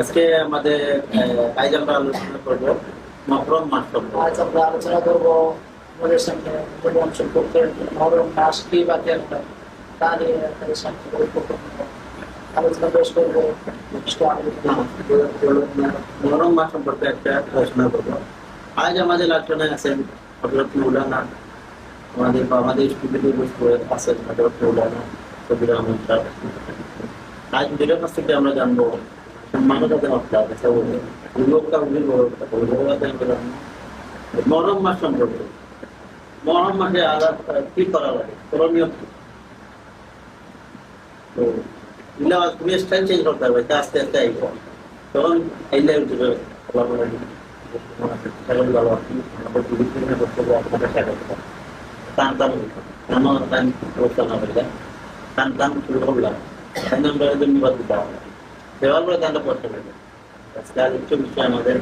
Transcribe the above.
আজকে আমাদের আজ আমরা আলোচনা করবো মহরম মাস সম্পর্কে। আজ আমরা আলোচনা করবো আমাদের সামনে মহরম সম্পর্কে, মহরম মাস কি বা কেন তা নিয়ে আপনাদের সামনে আলোচনা পেশ করবো। মহরম মাস সম্পর্কে একটা আলোচনা করবো। আজ আমাদের আলোচনায় আছেন হযরত মাওলানা, আমাদের স্টুডিওতে আছেন হযরত মাওলানা কবির আহমদ সাহেব। আজ ভিডিওর কাছ থেকে আমরা জানবো মানবতার অর্থাৎ মহরম মাস সম্পর্কে। মহরম মাসে আলাদা কি করা লাগে, করণীয় কি? তো তুমি স্টাইল চেঞ্জ করতে পারবে, আস্তে আস্তে আইব তখন আইলে টান টান টান টান শুরু করলাম, ধন্যবাদ দিতে হবে দেওয়ার পরে টানটা পড়তে পারবে। আজকে আর একটু বিষয় আমাদের